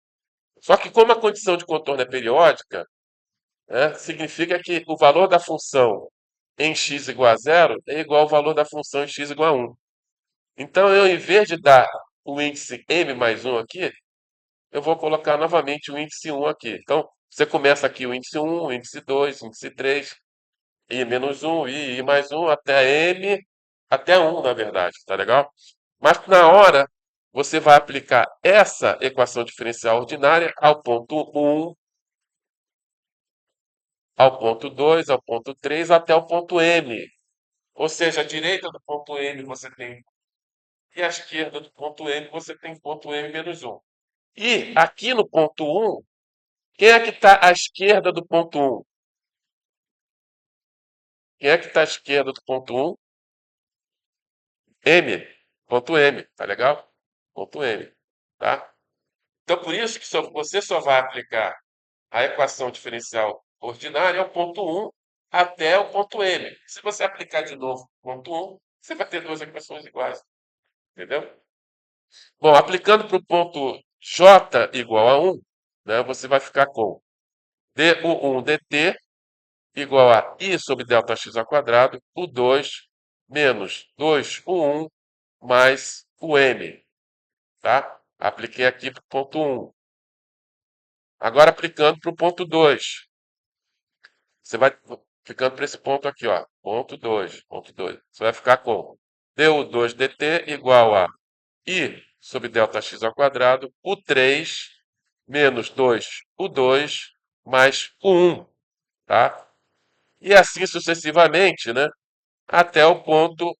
Só que como a condição de contorno é periódica, né, significa que o valor da função em x igual a zero é igual ao valor da função em x igual a 1. Então, eu, em vez de dar o índice m mais um aqui, eu vou colocar novamente o índice 1 aqui. Então, Você começa aqui o índice um, o índice 2, o índice 3, i menos um, i mais um, até m, até um, na verdade, tá legal? Mas na hora, você vai aplicar essa equação diferencial ordinária ao ponto um, ao ponto 2, ao ponto 3, até o ponto m. Ou seja, à direita do ponto m você tem e à esquerda do ponto m você tem ponto m menos um. E aqui no ponto um, quem é que está à esquerda do ponto um? Quem é que está à esquerda do ponto um? M. Ponto M, tá legal? Ponto M, tá? Então, por isso que você só vai aplicar a equação diferencial ordinária ao ponto um até o ponto M. Se você aplicar de novo o ponto um, você vai ter duas equações iguais, entendeu? Bom, aplicando para o ponto J igual a um, né, você vai ficar com du1 dt igual a i sobre delta x ao quadrado, o 2 menos 2 u1 mais o m, tá? Apliquei aqui para o ponto 1. Agora aplicando para o ponto 2. Você vai ficando para esse ponto aqui, ó, ponto 2, ponto 2. Você vai ficar com du2 dt igual a i sobre delta x ao quadrado, o 3 menos 2, o 2 mais o 1, tá? E assim sucessivamente, né? Até o ponto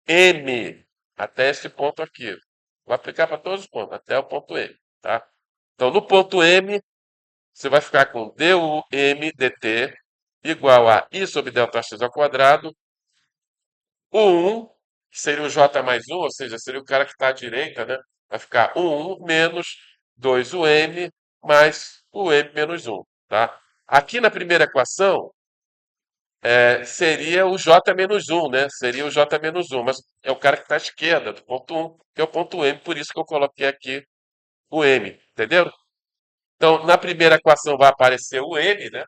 M, até esse ponto aqui. Vou aplicar para todos os pontos, até o ponto M, tá? Então, no ponto M, você vai ficar com dum dt igual a i sobre delta x ao quadrado, o 1, que seria o j mais 1, ou seja, seria o cara que está à direita, né? Vai ficar o 1 menos 2m mais o m menos 1, tá? Aqui na primeira equação, seria o j menos 1, né? Seria o j menos 1, mas é o cara que está à esquerda do ponto 1, que é o ponto m, por isso que eu coloquei aqui o m, entendeu? Então, na primeira equação vai aparecer o m, né?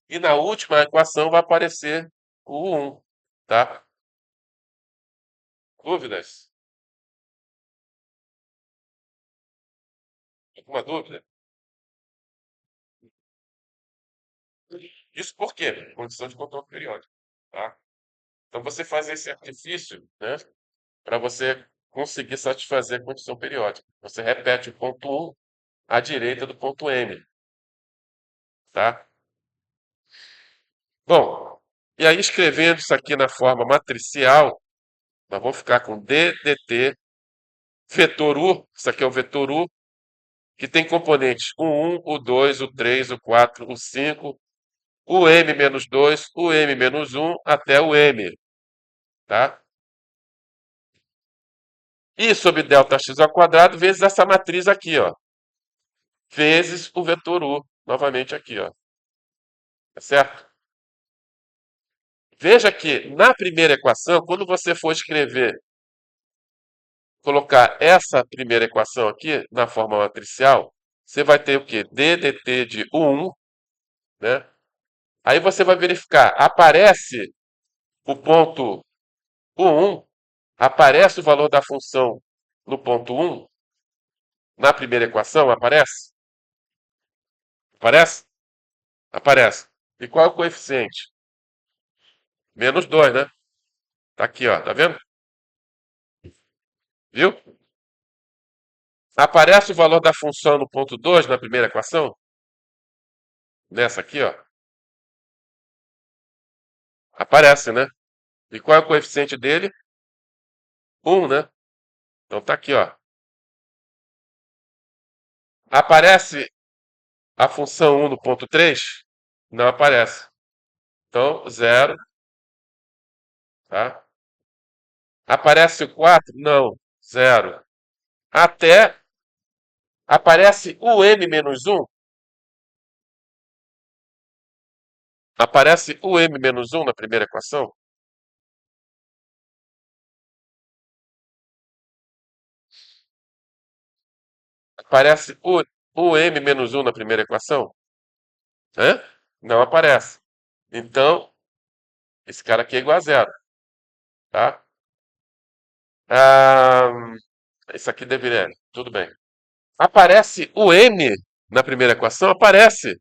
E na última equação vai aparecer o 1, tá? Dúvidas? Alguma dúvida? Isso por quê? Condição de contorno periódico, tá? Então, você faz esse artifício, né? Para você conseguir satisfazer a condição periódica. Você repete o ponto 1 à direita do ponto m, tá? Bom, e aí escrevendo isso aqui na forma matricial, nós vamos ficar com d dt, vetor u, isso aqui é o vetor u, que tem componentes o 1, o 2, o 3, o 4, o 5, o m menos 2, o m menos 1 até o m, tá? E sobre delta x ao quadrado vezes essa matriz aqui, ó, vezes o vetor u, novamente aqui, ó, tá certo? Veja que na primeira equação, quando você for escrever, colocar essa primeira equação aqui na forma matricial, você vai ter o quê? D dt de u1, né? Aí você vai verificar, aparece o ponto u1, aparece o valor da função no ponto 1, na primeira equação, aparece? Aparece? Aparece. E qual é o coeficiente? Menos 2, né? Tá aqui, ó, tá vendo? Viu? Aparece o valor da função no ponto 2 na primeira equação? Nessa aqui, ó. Aparece, né? E qual é o coeficiente dele? 1, né? Então tá aqui, ó. Aparece a função 1 no ponto 3? Não aparece. Então, 0, tá? Aparece o 4? Não, 0. Até aparece o m menos 1? Aparece o m menos 1 na primeira equação? Aparece o m menos 1 na primeira equação? Hã? Não aparece. Então, esse cara aqui é igual a 0, tá? Ah, isso aqui deveria. Tudo bem. Aparece o m na primeira equação? Aparece.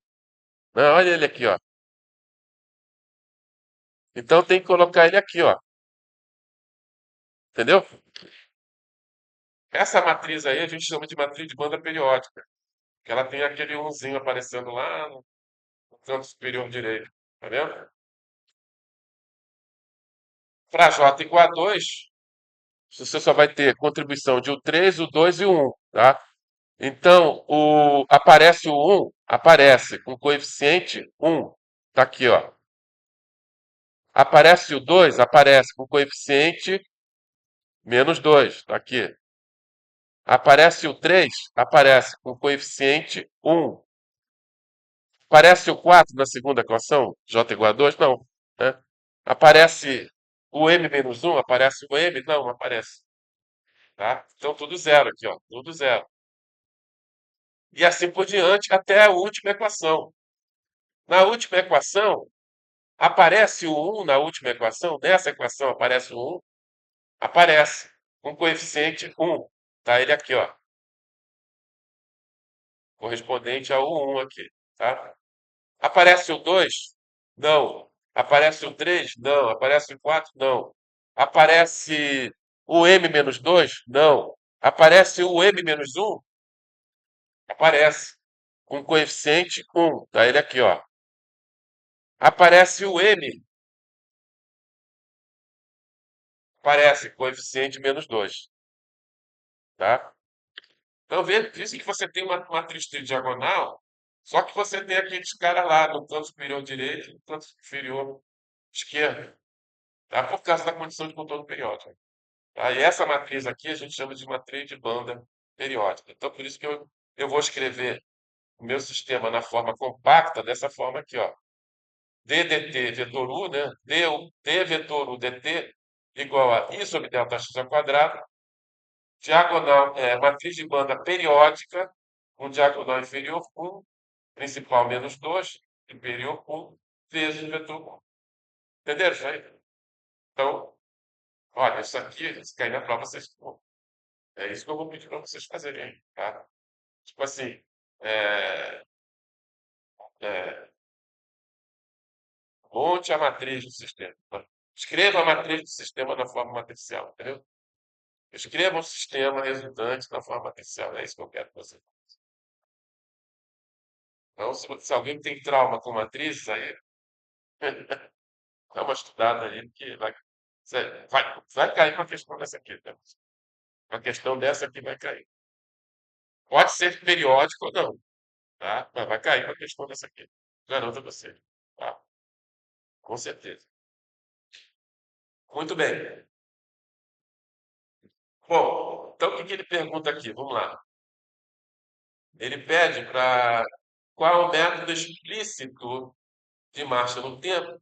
Não, olha ele aqui, ó. Então tem que colocar ele aqui, ó. Entendeu? Essa matriz aí a gente chama de matriz de banda periódica, que ela tem aquele unzinho aparecendo lá no canto superior direito. Tá vendo? Para J igual a 2, você só vai ter contribuição de o 3, o 2 e o 1, tá? Então, aparece o 1, aparece com coeficiente 1. Tá aqui, ó. Aparece o 2, aparece com coeficiente menos 2. Tá aqui. Aparece o 3, aparece com coeficiente 1. Aparece o 4 na segunda equação? J igual a 2? Não. Né? Aparece o m menos 1? Aparece o m? Não, não aparece. Tá? Então, tudo zero aqui, ó. Tudo zero. E assim por diante até a última equação. Na última equação, aparece o 1 na última equação? Nessa equação aparece o 1? Aparece. Com coeficiente 1. Tá ele aqui, ó. Correspondente ao 1 aqui. Tá? Aparece o 2? Não. Aparece o 3? Não. Aparece o 4? Não. Aparece o m menos 2? Não. Aparece o m menos 1? Aparece. Com coeficiente 1. Tá ele aqui, ó. Aparece o m? Aparece. Coeficiente menos 2. Tá? Então, diz que você tem uma matriz tridiagonal, só que você tem aqueles caras lá no canto superior direito e no canto inferior esquerdo. Tá? Por causa da condição de contorno periódico. Tá? E essa matriz aqui a gente chama de matriz de banda periódica. Então, por isso que eu vou escrever o meu sistema na forma compacta, dessa forma aqui, ó. D dt vetor u, né? D vetor u dt igual a I sobre delta x ao quadrado, diagonal, matriz de banda periódica, com diagonal inferior 1, principal menos 2, superior 1, vezes o vetor 1. Entenderam isso aí? Então, olha, isso aqui, se cair na prova, vocês. É isso que eu vou pedir para vocês fazerem, tá? Tipo assim, é, é, monte a matriz do sistema. Escreva a matriz do sistema na forma matricial, entendeu? Escreva o sistema resultante na forma matricial. É isso que eu quero que você. Então, se alguém tem trauma com matrizes, aí dá uma estudada aí, que vai cair uma questão dessa aqui. Tá? Uma questão dessa aqui vai cair. Pode ser periódico ou não, tá? Mas vai cair uma questão dessa aqui. Garanto a você. Tá? Com certeza. Muito bem. Bom, então o que que ele pergunta aqui? Vamos lá. Ele pede para qual é o método explícito de marcha no tempo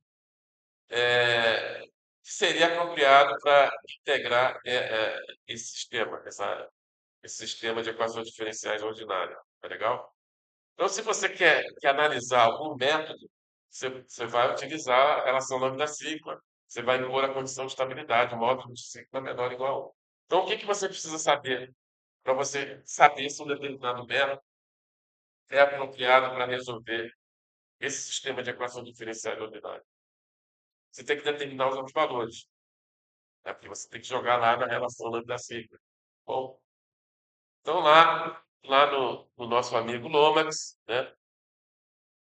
que seria apropriado para integrar esse sistema, esse sistema de equações diferenciais ordinárias. Tá legal? Então, se você quer analisar algum método, você vai utilizar a relação lambda-sigma, você vai impor a condição de estabilidade, o módulo de sigma menor ou igual a 1. Então, o que que você precisa saber para você saber se um determinado método é apropriado para resolver esse sistema de equação diferencial ordinária? Você tem que determinar os outros valores, né? Porque você tem que jogar lá na relação lambda-sigma. Bom, então lá no nosso amigo Lomax, né?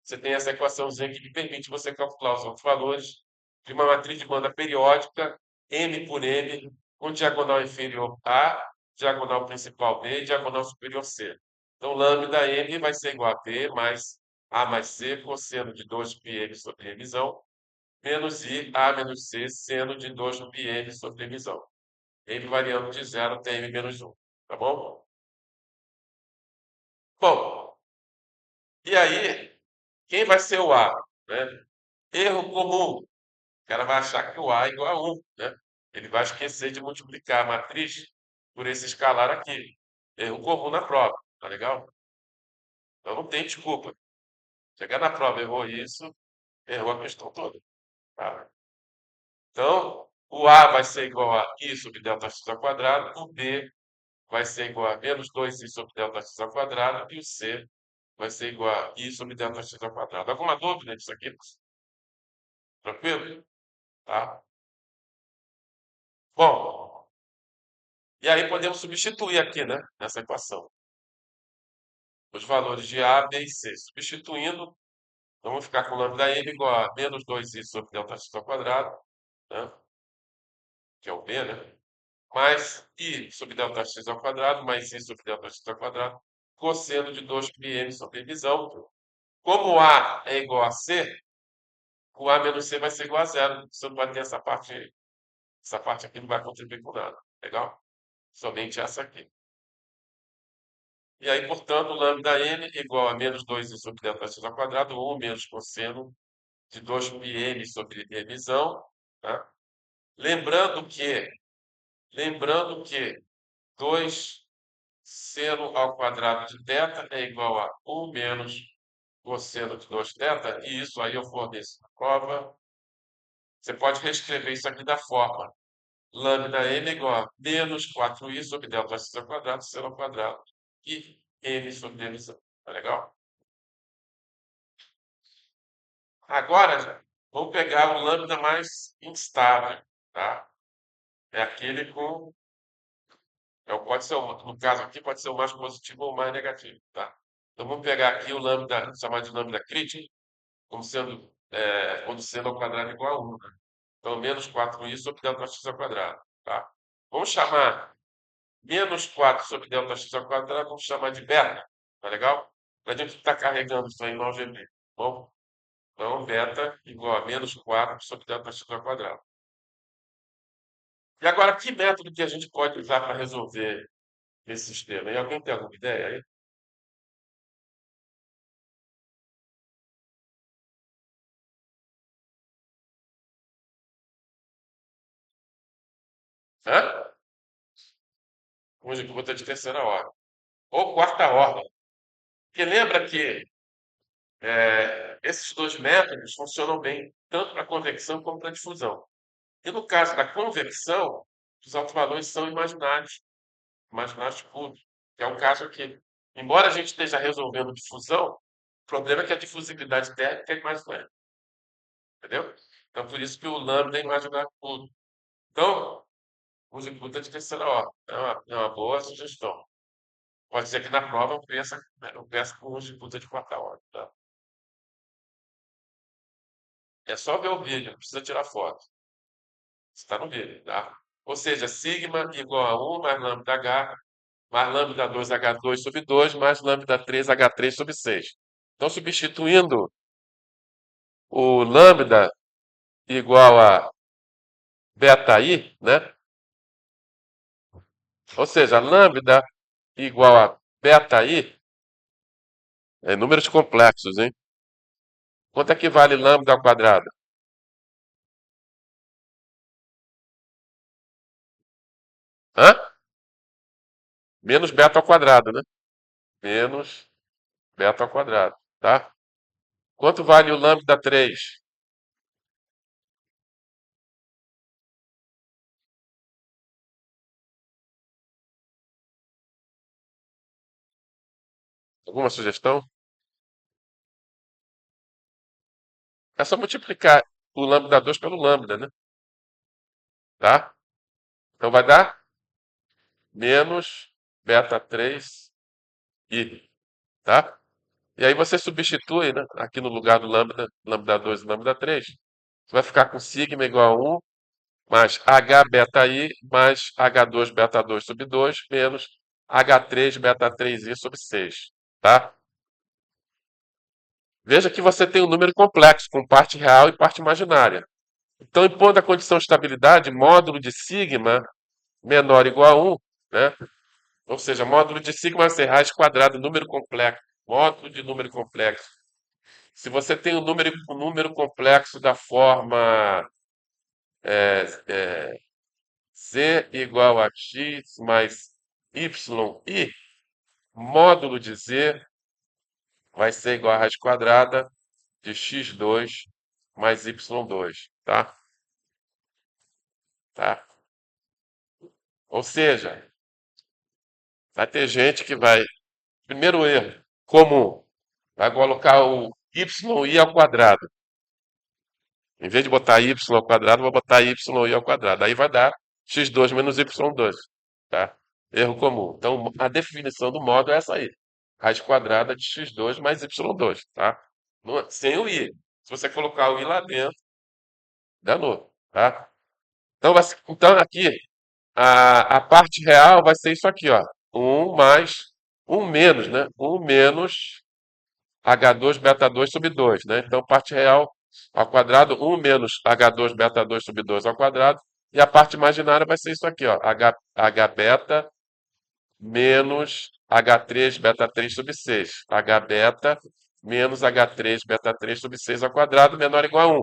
Você tem essa equaçãozinha que lhe permite você calcular os outros valores de uma matriz de banda periódica, M por M, com diagonal inferior A, diagonal principal B, diagonal superior C. Então, lambda M vai ser igual a P mais A mais C, cosseno de 2 πm sobre Mzão, menos I, A menos C, seno de 2 πm sobre Mzão. M variando de 0 até M menos 1. Tá bom? Bom, e aí, quem vai ser o A? Né? Erro comum. O cara vai achar que o A é igual a 1, né? Ele vai esquecer de multiplicar a matriz por esse escalar aqui. Erro comum na prova, tá legal? Então não tem desculpa. Chegar na prova, errou isso, errou a questão toda. Tá? Então, o A vai ser igual a I sobre delta x ao quadrado, o B vai ser igual a menos 2i sobre delta x ao quadrado, e o C vai ser igual a I sobre delta x ao quadrado. Alguma dúvida disso aqui? Tranquilo? Tá? Bom, e aí podemos substituir aqui, né, nessa equação, os valores de A, B e C. Substituindo, vamos ficar com lambda m igual a menos 2i sobre delta x ao quadrado, né, que é o B, né? Mais i sobre delta x ao quadrado, mais i sobre delta x ao quadrado, cosseno de 2πm sobre visão. Como A é igual a C, o A menos C vai ser igual a zero. Você não vai ter essa parte aqui não vai contribuir com nada. Legal? Somente essa aqui. E aí, portanto, lambda n igual a menos 2i sobre delta x ao quadrado, ou menos cosseno de 2πm sobre revisão. Tá? Lembrando que 2 seno ao quadrado de θ é igual a 1 menos cosseno de 2θ, e isso aí eu forneço na prova. Você pode reescrever isso aqui da forma lambda m igual a menos 4i sobre delta x ao quadrado, seno ao quadrado, e m sobre m. Tá legal? Agora, vamos pegar o lambda mais instável, tá? É aquele com... pode ser, no caso aqui, pode ser o mais positivo ou o mais negativo, tá? Então, vamos pegar aqui o lambda, chamar de lambda crítico, como sendo, quando seno ao quadrado é igual a 1, né? Então, menos 4i sobre delta x ao quadrado, tá? Vamos chamar menos 4 sobre delta x ao quadrado, vamos chamar de beta, tá legal? Para a gente estar carregando isso aí no algebra. Bom, então, beta igual a menos 4 sobre delta x ao quadrado. E agora, que método que a gente pode usar para resolver esse sistema? E alguém tem alguma ideia aí? Hã? Conjunta de terceira ordem. Ou quarta ordem. Porque lembra que esses dois métodos funcionam bem, tanto para convecção como para difusão. E no caso da convecção, os autovalores são imaginários, imaginários puros, que é o caso aqui. Embora a gente esteja resolvendo difusão, o problema é que a difusibilidade térmica é imaginária. Entendeu? Então, por isso que o lambda é imaginário puro. Então, use puta de terceira ordem. É uma boa sugestão. Pode ser que na prova eu peça com uso de puta de quarta ordem. Tá? É só ver o vídeo, não precisa tirar foto. Está no vídeo, tá? Ou seja, sigma igual a 1 mais lambda h, mais lambda 2 h2 sobre 2, mais lambda 3 h3 sobre 6. Então, substituindo o lambda igual a beta i, né? Ou seja, lambda igual a beta i, números complexos, hein? Quanto é que vale lambda ao quadrado? Hã? Menos beta ao quadrado, né? Menos beta ao quadrado, tá? Quanto vale o lambda 3? Alguma sugestão? É só multiplicar o lambda 2 pelo lambda, né? Tá? Então vai dar menos beta 3 i, tá? E aí você substitui, né, aqui no lugar do lambda, lambda 2 e lambda 3. Você vai ficar com sigma igual a 1 mais h beta i mais h2 beta 2 sobre 2 menos h3 beta 3i sobre 6, tá? Veja que você tem um número complexo, com parte real e parte imaginária. Então, impondo a condição de estabilidade, módulo de sigma menor ou igual a 1, né? Ou seja, módulo de sigma vai ser raiz quadrada, número complexo. Módulo de número complexo. Se você tem um número complexo da forma z igual a x mais yi, módulo de z vai ser igual a raiz quadrada de x2 mais y2, tá? Tá? Ou seja, vai ter gente que vai... Primeiro erro comum. vai colocar o y ao quadrado. Em vez de botar y ao quadrado, vou botar y ao quadrado. Aí vai dar x2 menos y2, tá? Erro comum. Então, a definição do modo é essa aí. Raiz quadrada de x2 mais y2, tá? Sem o i. Se você colocar o i lá dentro, danou, tá? Então aqui, a parte real vai ser isso aqui, ó. Um menos, né? Um menos H2 beta 2 sobre 2, né? Então, parte real ao quadrado, um menos H2 beta 2 sobre 2 ao quadrado. E a parte imaginária vai ser isso aqui, ó. H beta menos H3 beta 3 sobre 6. H beta menos H3 beta 3 sobre 6 ao quadrado menor ou igual a 1,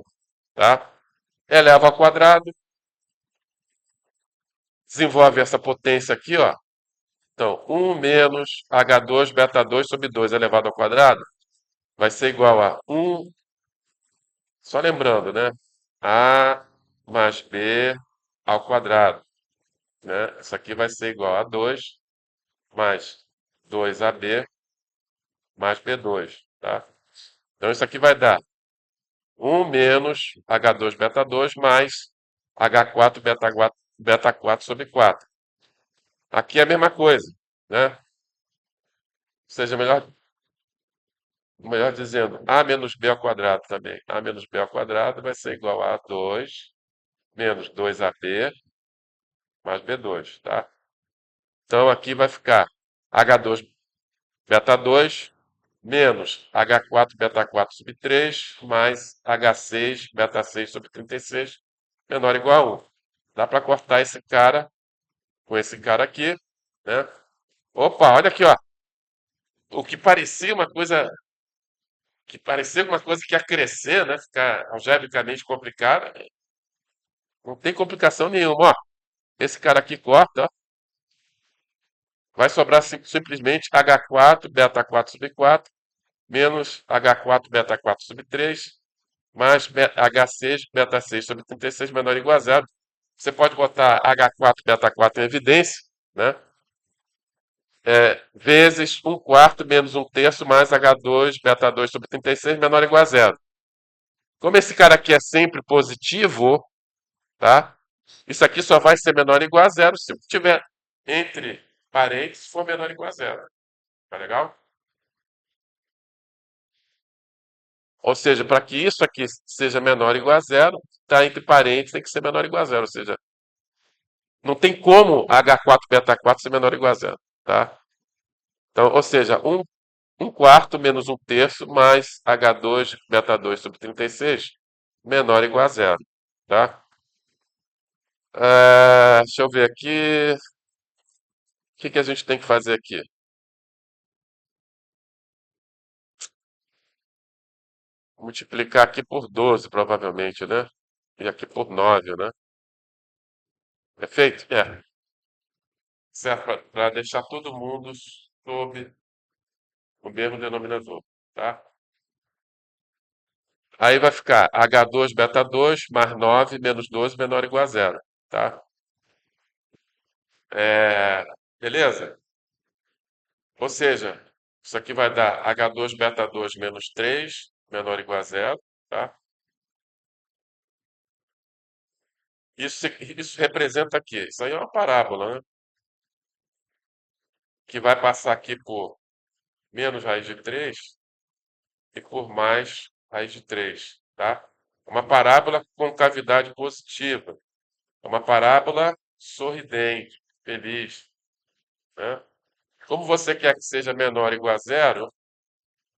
tá? Eleva ao quadrado, desenvolve essa potência aqui, ó. Então, um menos H2 beta 2 sobre 2 elevado ao quadrado vai ser igual a um. Só lembrando, né? A mais B ao quadrado, né? Isso aqui vai ser igual a 2 mais 2AB mais B2, tá? Então isso aqui vai dar um menos H2 beta 2 mais H4 beta 4 sobre 4. Aqui é a mesma coisa, né? Ou seja, melhor dizendo, A menos B ao quadrado também. A menos B ao quadrado vai ser igual a 2 menos 2AB mais B2, tá? Então aqui vai ficar H2 beta 2 menos H4 beta 4 sobre 3 mais H6 beta 6 sobre 36 menor ou igual a 1. Dá para cortar esse cara com esse cara aqui, né? Opa, olha aqui, ó. O que parecia uma coisa que ia crescer, né? Ficar algebricamente complicada, não tem complicação nenhuma, ó. Esse cara aqui corta, ó. Vai sobrar simplesmente H4 beta 4 sobre 4 menos H4 beta 4 sobre 3 mais H6 beta 6 sobre 36 menor ou igual a zero. Você pode botar H4 beta 4 em evidência, né? Vezes um quarto menos um terço mais H2 beta 2 sobre 36 menor ou igual a zero. Como esse cara aqui é sempre positivo, tá? Isso aqui só vai ser menor ou igual a zero se tiver entre parênteses for menor ou igual a zero. Tá legal? Ou seja, para que isso aqui seja menor ou igual a zero, está entre parênteses, tem que ser menor ou igual a zero. Ou seja, não tem como H4 beta 4 ser menor ou igual a zero. Tá? Então, ou seja, um quarto menos um terço mais H2 beta 2 sobre 36 menor ou igual a zero. Tá? Deixa eu ver aqui. O que que a gente tem que fazer aqui? Multiplicar aqui por 12, provavelmente, né? E aqui por 9, né? É feito? É. Certo? Para deixar todo mundo sob o mesmo denominador, tá? Aí vai ficar H2 beta 2 mais 9 menos 12 menor ou igual a zero, tá? É, beleza? Ou seja, isso aqui vai dar H2 beta 2 menos 3 menor ou igual a zero, tá? Isso representa aqui, isso aí é uma parábola, né? Que vai passar aqui por menos raiz de 3 e por mais raiz de 3, tá? Uma parábola com cavidade positiva. É uma parábola sorridente, feliz, né? Como você quer que seja menor ou igual a zero,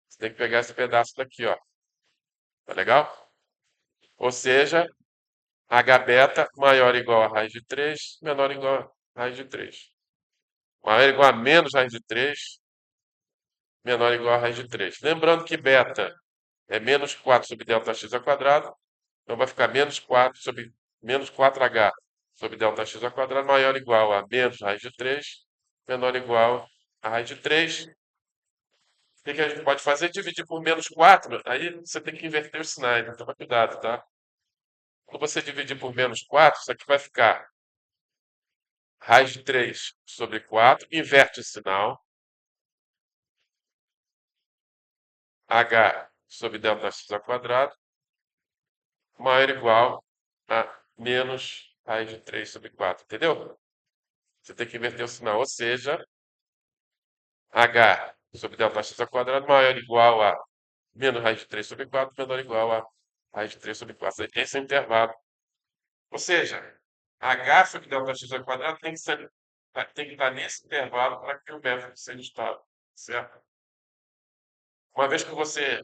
você tem que pegar esse pedaço daqui, ó. Tá legal? Ou seja, H beta maior ou igual a raiz de 3, menor ou igual a raiz de 3. Maior ou igual a menos raiz de 3, menor ou igual a raiz de 3. Lembrando que beta é menos 4 sobre Δx ao quadrado, então vai ficar menos 4h sobre Δx ao quadrado maior ou igual a menos raiz de 3, menor ou igual a raiz de 3. O que que a gente pode fazer? Dividir por menos 4. Aí você tem que inverter os sinais, né? Toma cuidado, tá? Quando você dividir por menos 4, isso aqui vai ficar raiz de 3 sobre 4. Inverte o sinal. H sobre ΔX ao quadrado maior ou igual a menos raiz de 3 sobre 4, entendeu? Você tem que inverter o sinal, ou seja, H sobre ΔX ao quadrado maior ou igual a menos raiz de 3 sobre 4, menor ou igual a raiz de 3 sobre 4. Esse é o intervalo. Ou seja, H sobre ΔX ao quadrado tem que estar nesse intervalo para que o método seja estado, certo? Uma vez que você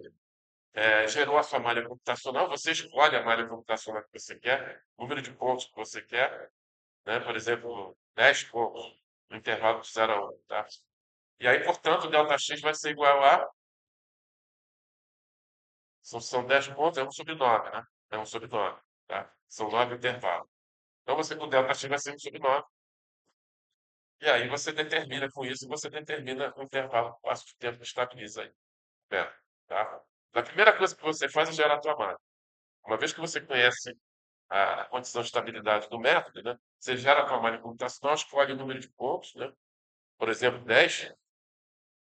gerou a sua malha computacional, você escolhe a malha computacional que você quer, o número de pontos que você quer, né? Por exemplo, 10 pontos, no intervalo de 0 a 1, tá? E aí, portanto, o ΔX vai ser igual a, são 10 pontos, é 1 sobre 9, né? É 1 sobre 9, tá? São 9 intervalos. Então, você com o ΔX vai ser 1 sobre 9. E aí você determina com isso, você determina o intervalo, o passo de tempo que estabiliza aí, né? Tá? A primeira coisa que você faz é gerar a tua malha. Uma vez que você conhece a condição de estabilidade do método, né? Você gera a tua malha computacional, escolhe o número de pontos, né? Por exemplo, 10.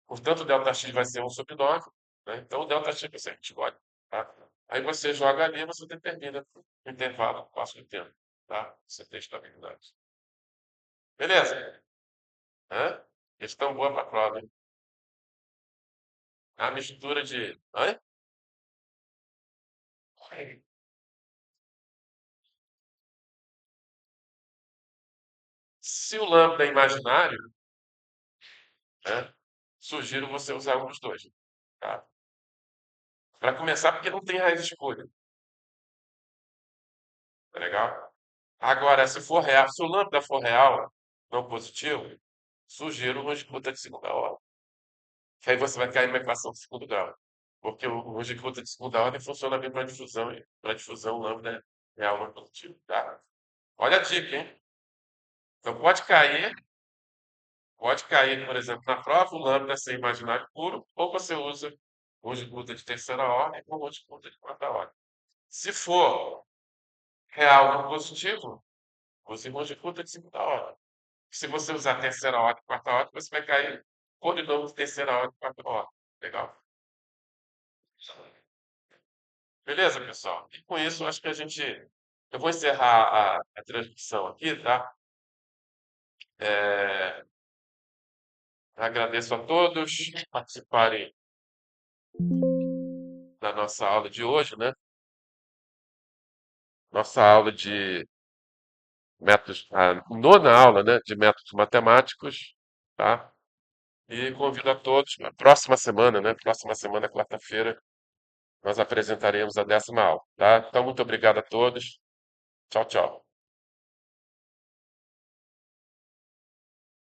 Portanto, o ΔX vai ser 1 sobre 9. Né? Então, o ΔX você escolhe. Tá? Aí você joga ali, você determina o intervalo, o passo de tempo. Tá? Você tem estabilidade. Beleza? Hã? Questão boa para a prova, hein? A mistura de... Hã? Se o lambda é imaginário, né? Sugiro você usar um dos dois. Tá? Para começar, porque não tem raiz escolha. Tá legal? Agora, se for real, se o lambda for real, não positivo, sugiro uma disputa de segunda ordem. Que aí você vai cair numa equação de segundo grau. Porque o disputa de segunda ordem funciona bem para difusão, e para difusão lambda é real não positivo. Tá? Olha a dica, hein? Então pode cair, por exemplo, na prova, o lambda ser imaginário puro, ou você usa o disputa de terceira ordem ou o disputa de quarta ordem. Se for real não positivo, você disputa de segunda ordem. Se você usar terceira ordem e quarta ordem, você vai cair polinômio de terceira ordem e quarta ordem. Legal? Beleza, pessoal? E com isso, acho que a gente. Eu vou encerrar a transmissão aqui, tá? É, agradeço a todos por participarem da nossa aula de hoje, né? Nossa aula de métodos, a nona aula, né? De métodos matemáticos, tá? E convido a todos, na próxima semana, né? Próxima semana, quarta-feira, nós apresentaremos a 10ª aula, tá? Então, muito obrigado a todos. Tchau, tchau.